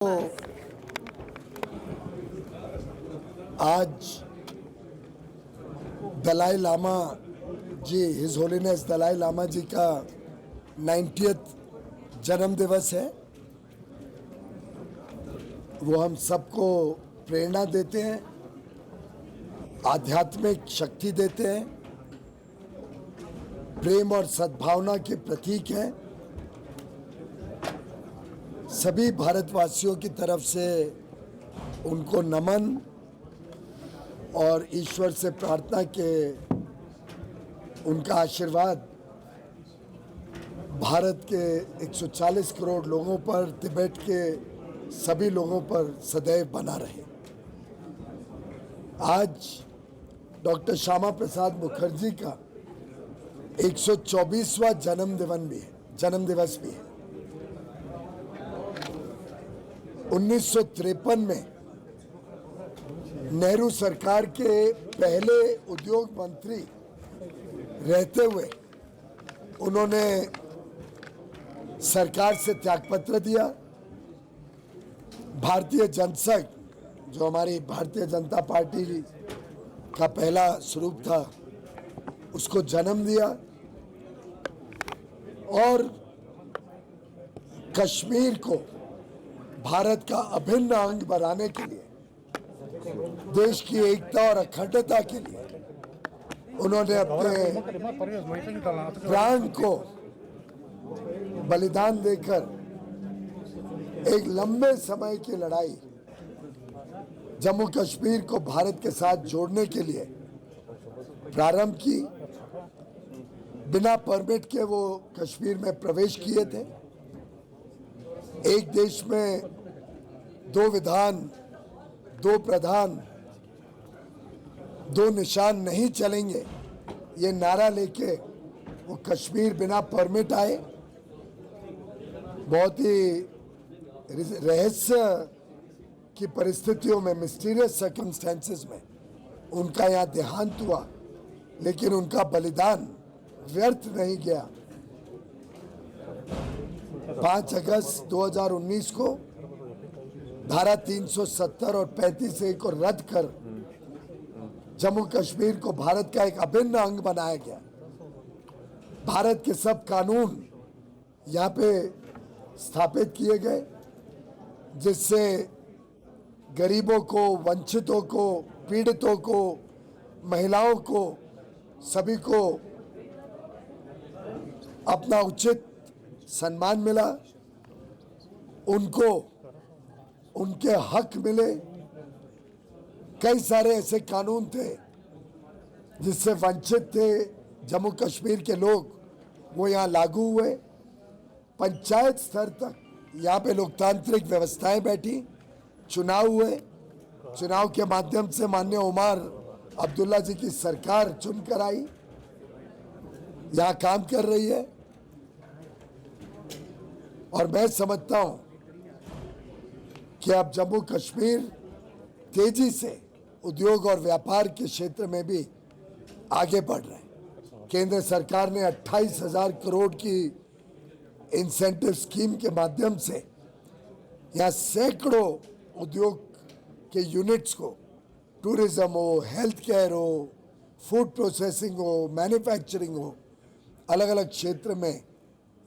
तो आज दलाई लामा जी, his holiness Dalai Lama जी का 90th जन्म दिवस है। वो हम सबको प्रेरणा देते हैं, आध्यात्मिक शक्ति देते हैं, प्रेम और सद्भावना के प्रतीक हैं। सभी भारतवासियों की तरफ से उनको नमन और ईश्वर से प्रार्थना के उनका आशीर्वाद भारत के 140 करोड़ लोगों पर, तिब्बत के सभी लोगों पर सदैव बना रहे। आज डॉक्टर श्यामा प्रसाद मुखर्जी का 124वां जन्म दिवस भी है। 1953 में नेहरू सरकार के पहले उद्योग मंत्री रहते हुए उन्होंने सरकार से त्यागपत्र दिया। भारतीय जनसंघ, जो हमारी भारतीय जनता पार्टी का पहला स्वरूप था, उसको जन्म दिया और कश्मीर को भारत का अभिन्न अंग बनाने के लिए, देश की एकता और अखंडता के लिए उन्होंने अपने प्राण को बलिदान देकर एक लंबे समय की लड़ाई जम्मू कश्मीर को भारत के साथ जोड़ने के लिए प्रारंभ की। बिना परमिट के वो कश्मीर में प्रवेश किए थे। एक देश में दो विधान, दो प्रधान, दो निशान नहीं चलेंगे, ये नारा लेके वो कश्मीर बिना परमिट आए। बहुत ही रहस्य की परिस्थितियों में, मिस्टीरियस सर्कमस्टेंसेस में उनका यहाँ देहांत हुआ, लेकिन उनका बलिदान व्यर्थ नहीं गया। 5 अगस्त 2019 को धारा 370 और 35A को रद्द कर जम्मू कश्मीर को भारत का एक अभिन्न अंग बनाया गया। भारत के सब कानून यहाँ पे स्थापित किए गए, जिससे गरीबों को, वंचितों को, पीड़ितों को, महिलाओं को, सभी को अपना उचित सम्मान मिला, उनको उनके हक मिले। कई सारे ऐसे कानून थे जिससे वंचित थे जम्मू कश्मीर के लोग, वो यहाँ लागू हुए। पंचायत स्तर तक यहाँ पे लोकतांत्रिक व्यवस्थाएं बैठी, चुनाव हुए। चुनाव के माध्यम से माननीय उमर अब्दुल्ला जी की सरकार चुनकर आई, यहाँ काम कर रही है। और मैं समझता हूं कि अब जम्मू कश्मीर तेजी से उद्योग और व्यापार के क्षेत्र में भी आगे बढ़ रहे हैं। केंद्र सरकार ने 28,000 करोड़ की इंसेंटिव स्कीम के माध्यम से यहाँ सैकड़ों उद्योग के यूनिट्स को, टूरिज्म हो, हेल्थ केयर हो, फूड प्रोसेसिंग हो, मैन्युफैक्चरिंग हो, अलग अलग क्षेत्र में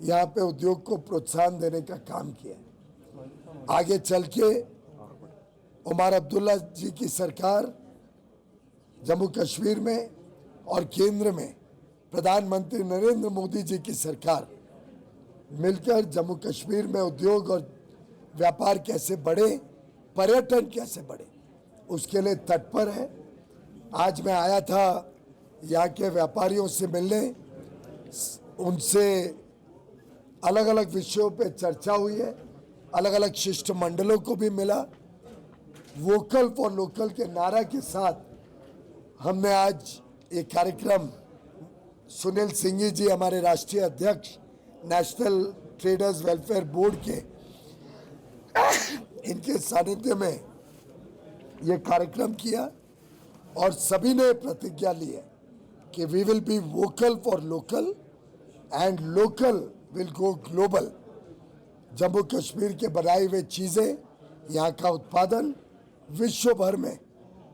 यहाँ पे उद्योग को प्रोत्साहन देने का काम किया। आगे चल के उमर अब्दुल्ला जी की सरकार जम्मू कश्मीर में और केंद्र में प्रधानमंत्री नरेंद्र मोदी जी की सरकार मिलकर जम्मू कश्मीर में उद्योग और व्यापार कैसे बढ़े, पर्यटन कैसे बढ़े, उसके लिए तत्पर है। आज मैं आया था यहाँ के व्यापारियों से मिलने, उनसे अलग अलग विषयों पे चर्चा हुई है, अलग अलग शिष्टमंडलों को भी मिला। वोकल फॉर लोकल के नारा के साथ हमने आज एक कार्यक्रम, सुनील सिंह जी हमारे राष्ट्रीय अध्यक्ष नेशनल ट्रेडर्स वेलफेयर बोर्ड के, इनके सानिध्य में ये कार्यक्रम किया और सभी ने प्रतिज्ञा ली है कि we will be vocal for local and local will go global. Jammu Kashmir के बनाई हुए चीज़ें यहाँ का उत्पादन विश्व भर में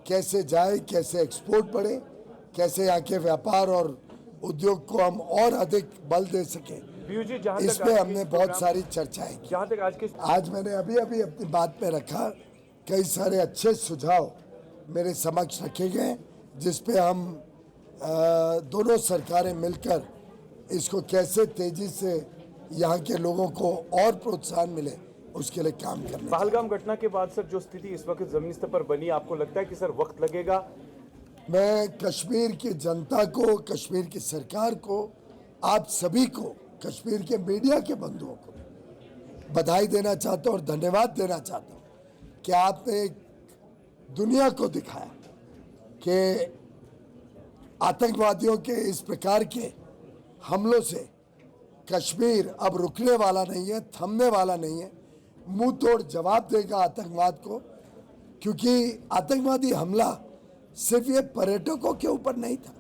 कैसे जाए, कैसे एक्सपोर्ट बढ़े, कैसे यहाँ के व्यापार और उद्योग को हम और अधिक बल दे सके, पीयूष जी, जहाँ इस तक पे आज के हमने इस बहुत प्रोग्राम- सारी चर्चाएं की। जहाँ तक आज के आज मैंने अभी अभी अपनी बात में रखा, कई सारे अच्छे सुझाव मेरे समक्ष रखे गए जिस पे हम दोनों सरकारें मिलकर इसको कैसे तेजी से यहाँ के लोगों को और प्रोत्साहन मिले उसके लिए काम करने। पहलगाम घटना के बाद सर जो स्थिति इस वक्त जमीनी स्तर पर बनी, आपको लगता है कि सर वक्त लगेगा? मैं कश्मीर की जनता को, कश्मीर की सरकार को, आप सभी को, कश्मीर के मीडिया के बंधुओं को बधाई देना चाहता हूँ और धन्यवाद देना चाहता हूँ कि आपने दुनिया को दिखाया कि आतंकवादियों के इस प्रकार के हमलों से कश्मीर अब रुकने वाला नहीं है, थमने वाला नहीं है, मुंह तोड़ जवाब देगा आतंकवाद को। क्योंकि आतंकवादी हमला सिर्फ ये पर्यटकों के ऊपर नहीं था,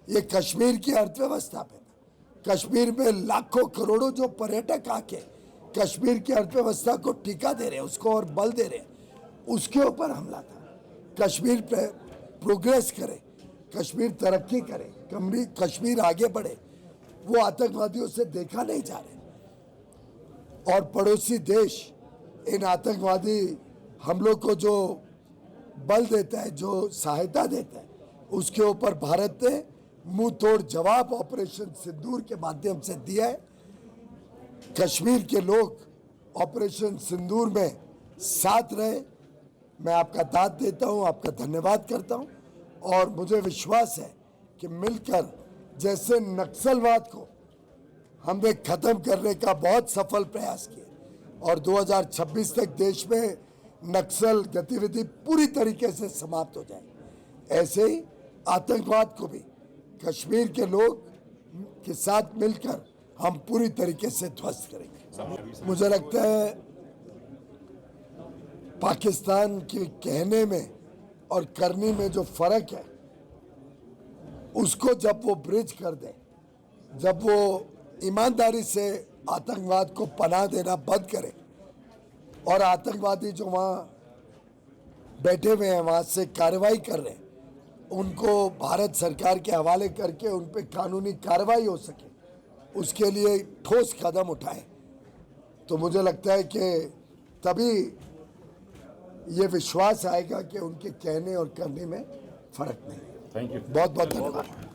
ये कश्मीर की अर्थव्यवस्था पे था। कश्मीर में लाखों करोड़ों जो पर्यटक आके कश्मीर की अर्थव्यवस्था को टीका दे रहे हैं, उसको और बल दे रहे हैं, उसके ऊपर हमला था। कश्मीर पे प्रोग्रेस करे, कश्मीर तरक्की करे, कश्मीर आगे बढ़े, वो आतंकवादियों से देखा नहीं जा रहे। और पड़ोसी देश इन आतंकवादी हमलों को जो बल देता है, जो सहायता देता है, उसके ऊपर भारत ने मुंह तोड़ जवाब ऑपरेशन सिंदूर के माध्यम से दिया है। कश्मीर के लोग ऑपरेशन सिंदूर में साथ रहे, मैं आपका दाद देता हूं, आपका धन्यवाद करता हूं और मुझे विश्वास है कि मिलकर जैसे नक्सलवाद को हमने खत्म करने का बहुत सफल प्रयास किया और 2026 तक देश में नक्सल गतिविधि पूरी तरीके से समाप्त हो जाए, ऐसे ही आतंकवाद को भी कश्मीर के लोग के साथ मिलकर हम पूरी तरीके से ध्वस्त करेंगे। मुझे लगता है पाकिस्तान के कहने में और करने में जो फर्क है, उसको जब वो ब्रिज कर दे, जब वो ईमानदारी से आतंकवाद को पनाह देना बंद करे और आतंकवादी जो वहाँ बैठे हुए हैं, वहाँ से कार्रवाई कर रहे हैं, उनको भारत सरकार के हवाले करके उन पे कानूनी कार्रवाई हो सके, उसके लिए ठोस कदम उठाए, तो मुझे लगता है कि तभी ये विश्वास आएगा कि उनके कहने और करने में फर्क नहीं है। Thank you. बहुत बहुत धन्यवाद।